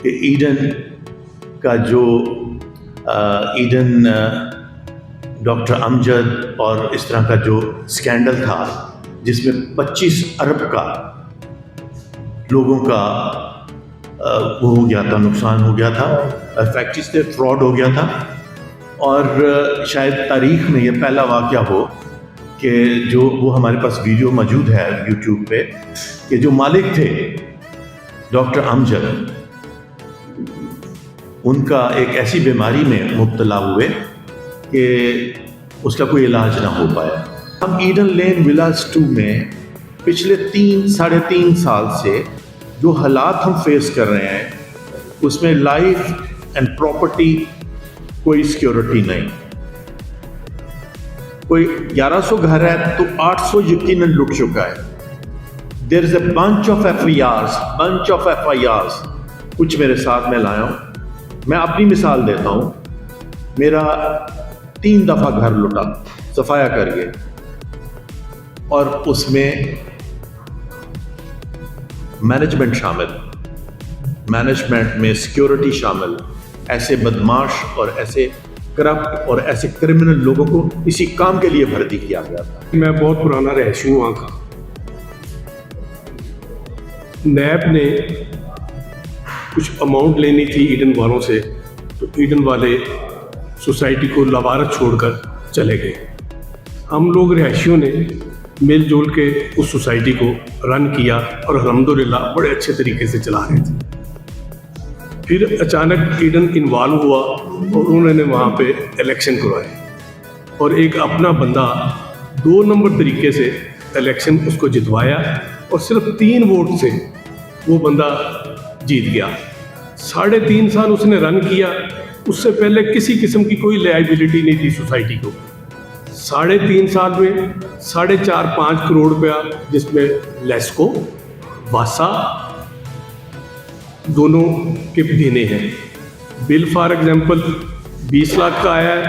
कि ईडन का जो ईडन डॉक्टर अमजद और इस तरह का जो स्कैंडल था जिसमें 25 अरब का लोगों का वो हो गया था, नुकसान हो गया था, फैक्ट्री से फ्रॉड हो गया था। और शायद तारीख में ये पहला वाक़या हो कि जो वो हमारे पास वीडियो मौजूद है यूट्यूब पे कि जो मालिक थे डॉक्टर अमजद, उनका एक ऐसी बीमारी में मुब्तला हुए कि उसका कोई इलाज ना हो पाया। हम ईडन लेन विलास 2 में पिछले 3-3.5 साल से जो हालात हम फेस कर रहे हैं उसमें लाइफ एंड प्रॉपर्टी कोई सिक्योरिटी नहीं। कोई 1100 घर है तो 800 यकीनन लुट चुका है। There is a bunch of FIRs कुछ मेरे साथ में लाया हूँ। मैं अपनी मिसाल देता हूँ, मेरा 3 दफ़ा घर लुटा सफाया करके, और उसमें मैनेजमेंट शामिल, मैनेजमेंट में सिक्योरिटी शामिल, ऐसे बदमाश और ऐसे करप्ट और ऐसे क्रिमिनल लोगों को इसी काम के लिए भर्ती किया गया था। मैं बहुत पुराना रहायशी हूँ वहाँ का। नैब ने कुछ अमाउंट लेनी थी ईडन वालों से, तो ईडन वाले सोसाइटी को लवारत छोड़कर चले गए। हम लोग रहायशियों ने मिलजुल के उस सोसाइटी को रन किया और अल्हम्दुलिल्लाह बड़े अच्छे तरीके से चला रहे थे। फिर अचानक ईडन इन्वॉल्व हुआ और उन्होंने वहाँ पे इलेक्शन करवाए, और एक अपना बंदा 2 नंबर तरीके से इलेक्शन उसको जितवाया और सिर्फ 3 वोट से वो बंदा जीत गया। 3.5 साल उसने रन किया। उससे पहले किसी किस्म की कोई लायबिलिटी नहीं थी सोसाइटी को। 3.5 साल में 4.5-5 करोड़ रुपया, जिसमें लेस्को वासा दोनों के देने हैं। बिल फॉर एग्जांपल 20 लाख का आया है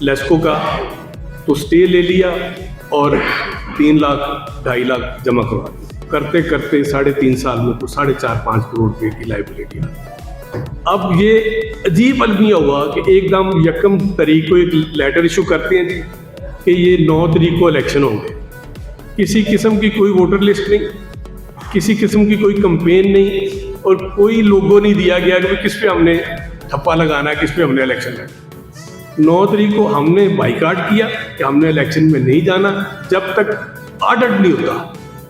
लेस्को का, तो स्टे ले लिया और 3 लाख 2.5 लाख जमा करवा दिया। करते करते 3.5 साल में तो 4.5-5 करोड़ रुपये की लाइबिलिटी आ। अब ये अजीब अलमिया हुआ कि एकदम 1 तारीख को एक लेटर इशू करते हैं जी कि ये 9 तारीख को इलेक्शन होंगे। किसी किस्म की कोई वोटर लिस्ट नहीं, किसी किस्म की कोई कंपेन नहीं, और कोई लोगो नहीं दिया गया कि किस पे हमने ठप्पा लगाना है, किस पे हमने इलेक्शन लड़ना। 9 तारीख को हमने बाइकाट किया कि हमने इलेक्शन में नहीं जाना जब तक ऑडिट नहीं होता।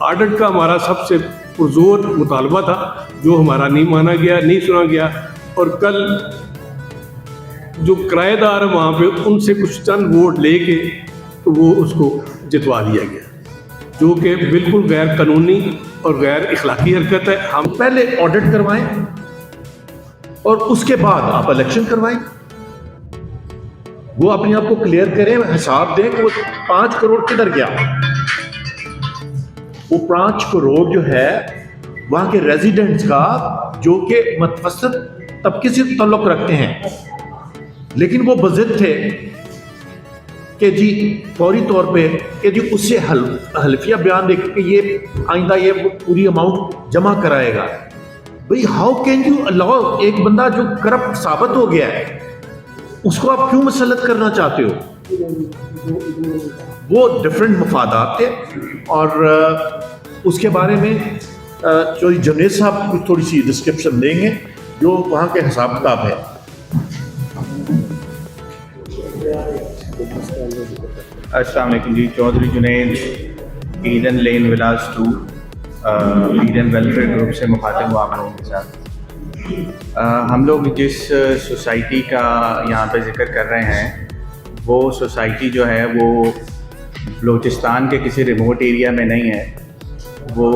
ऑडिट का हमारा सबसे पुरजोर मुतालबा था, जो हमारा नहीं माना गया, नहीं सुना गया। और कल जो किराएदार है वहाँ पे, उनसे कुछ चंद वोट लेके तो वो उसको जितवा दिया गया, जो कि बिल्कुल गैर कानूनी और गैर इखलाकी हरकत है। हम पहले ऑडिट करवाएं और उसके बाद आप इलेक्शन करवाएं। वो अपने आप को क्लियर करें, हिसाब दें कि वो 5 करोड़ किधर गया। वो 5 करोड़ जो है वहां के रेजिडेंट्स का, जो कि मतवसत तबके से ताल्लुक रखते हैं, लेकिन वो बज़िद थे कि जी फौरी तौर पे कि जी उससे हल्फिया बयान देख के ये आइंदा ये पूरी अमाउंट जमा कराएगा। भाई हाउ कैन यू अलाउ, एक बंदा जो करप्ट साबित हो गया है उसको आप क्यों मुसल्लत करना चाहते हो? वो डिफरेंट मफादात थे। और उसके बारे में चौधरी जुनैद साहब कुछ थोड़ी सी डिस्क्रिप्शन देंगे जो वहाँ के हिसाब किताब है। अस्सलाम वालेकुम जी, चौधरी जुनैद, ईडन लेन विलास 2 ईडन वेलफेयर ग्रुप से मुखातिब हुआ आप लोगों के साथ। हम लोग जिस सोसाइटी का यहाँ पे जिक्र कर रहे हैं, वो सोसाइटी जो है वो बलूचिस्तान के किसी रिमोट एरिया में नहीं है, वो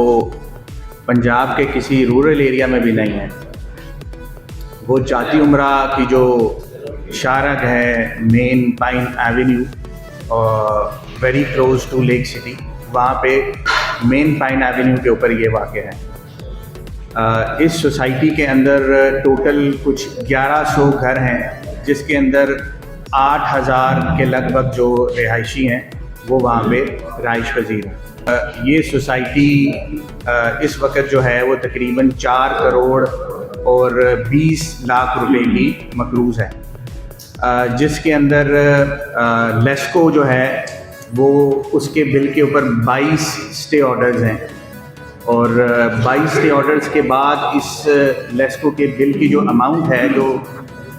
पंजाब के किसी रूरल एरिया में भी नहीं है। वो जाती उमरा की जो शारग है, मेन पाइन एवेन्यू, और very close to lake city, वहाँ पे मेन पाइन एवेन्यू के ऊपर ये वाक़या है। इस सोसाइटी के अंदर टोटल कुछ 1100 घर हैं, जिसके अंदर 8000 के लगभग जो रिहायशी हैं वो वहाँ पे रहाइश पजीर हैं। ये सोसाइटी इस वक्त जो है वो तकरीबन 4 करोड़ और 20 लाख रुपए की मकरूज़ है, जिसके अंदर लेस्को जो है वो उसके बिल के ऊपर 22 स्टे ऑर्डर्स हैं और 22 स्टे ऑर्डर्स के बाद इस लेस्को के बिल की जो अमाउंट है, जो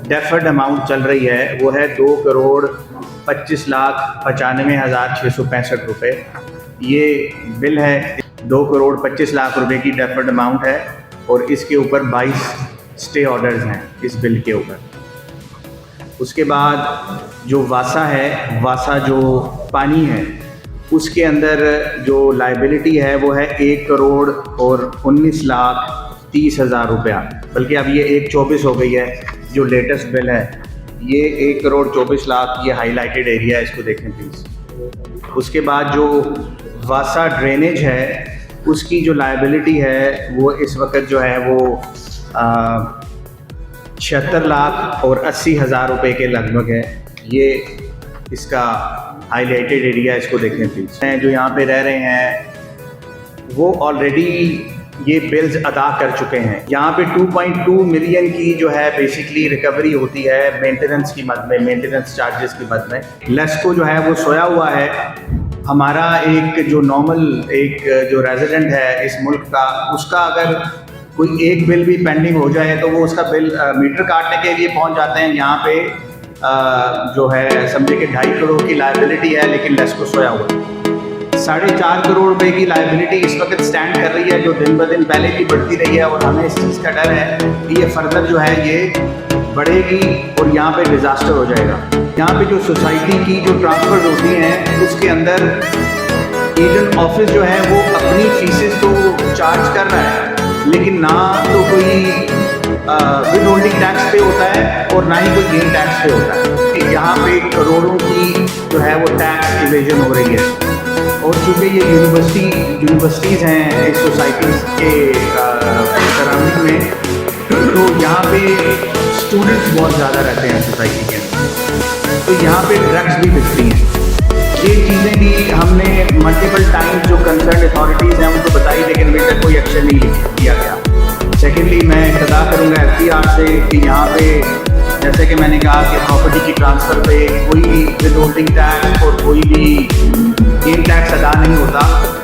डेफर्ड अमाउंट चल रही है, वो है 2,25,95,665 रुपये। ये बिल है 2,25,00,000 रुपए की डेफर्ड अमाउंट है और इसके ऊपर 22 स्टे ऑर्डर्स हैं इस बिल के ऊपर। उसके बाद जो वासा है, वासा जो पानी है, उसके अंदर जो लाइबिलिटी है वो है 1,19,30,000 रुपया, बल्कि अब ये 1,24 हो गई है। जो लेटेस्ट बिल है ये 1,24,00,000, ये हाईलाइटेड एरिया है, इसको देखें प्लीज़। उसके बाद जो वासा ड्रेनेज है उसकी जो लाइबिलिटी है वो इस वक्त जो है वो 76,80,000 रुपये के लगभग है। ये इसका हाईलाइटेड एरिया, इसको देखें प्लीज़। जो यहाँ पे रह रहे हैं वो ऑलरेडी ये बिल्स अदा कर चुके हैं। यहाँ पे 2.2 मिलियन की जो है बेसिकली रिकवरी होती है मेंटेनेंस की मद में, मेंटेनेंस चार्जेस की मद में। लेस्को जो है वो सोया हुआ है। हमारा एक जो नॉर्मल एक जो रेजिडेंट है इस मुल्क का, उसका अगर कोई एक बिल भी पेंडिंग हो जाए तो वो उसका बिल मीटर काटने के लिए पहुँच जाते हैं। यहाँ पे जो है समझे कि 2.5 करोड़ की लाइबिलिटी है, लेकिन लेस्को सोया हुआ है। 4.5 करोड़ रुपए की लाइबिलिटी इस वक्त स्टैंड कर रही है, जो दिन ब दिन पहले भी बढ़ती रही है और हमें इस चीज़ का डर है कि ये फर्दर जो है ये बढ़ेगी और यहाँ पे डिज़ास्टर हो जाएगा। यहाँ पे जो सोसाइटी की जो ट्रांसफ़र होती हैं उसके अंदर ईडन ऑफिस जो है वो अपनी फीसेस तो चार्ज कर रहा है, लेकिन ना तो कोई विद होल्डिंग टैक्स पे होता है और ना ही कोई गेन टैक्स पे होता है। यहाँ पे करोड़ों की जो है वो टैक्स इवेजन हो रही है। और चूँकि ये यूनिवर्सिटीज़ हैं इस सोसाइटीज़ के सराउंडिंग में, तो यहाँ पे स्टूडेंट्स बहुत ज़्यादा रहते हैं सोसाइटी के अंदर, तो यहाँ पे ड्रग्स भी बिकती हैं। ये चीज़ें भी हमने मल्टीपल टाइम्स जो कंसर्न अथॉरिटीज़ हैं उनको बताई, लेकिन अभी तक कोई एक्शन नहीं लिया गया। सेकेंडली, मैं सदा करूँगा FTR से कि यहाँ पे जैसे कि मैंने कहा कि प्रॉपर्टी की ट्रांसफ़र पे कोई विद होल्डिंग टैक्स और कोई भी गेन टैक्स अदा नहीं होता।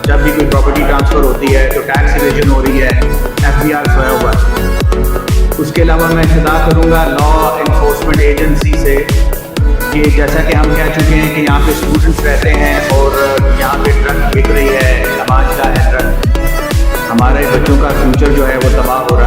जब भी कोई प्रॉपर्टी ट्रांसफ़र होती है तो टैक्स इवेजन हो रही है, FTR सोया हुआ है। उसके अलावा मैं सदा करूँगा लॉ इन्फोर्समेंट एजेंसी से कि जैसा कि हम कह चुके हैं कि यहाँ पे स्टूडेंट्स रहते हैं और यहाँ पे ड्रग बिक रही है, समाज का है ड्रग, हमारे बच्चों का फ्यूचर जो है वो तबाह हो रहा है।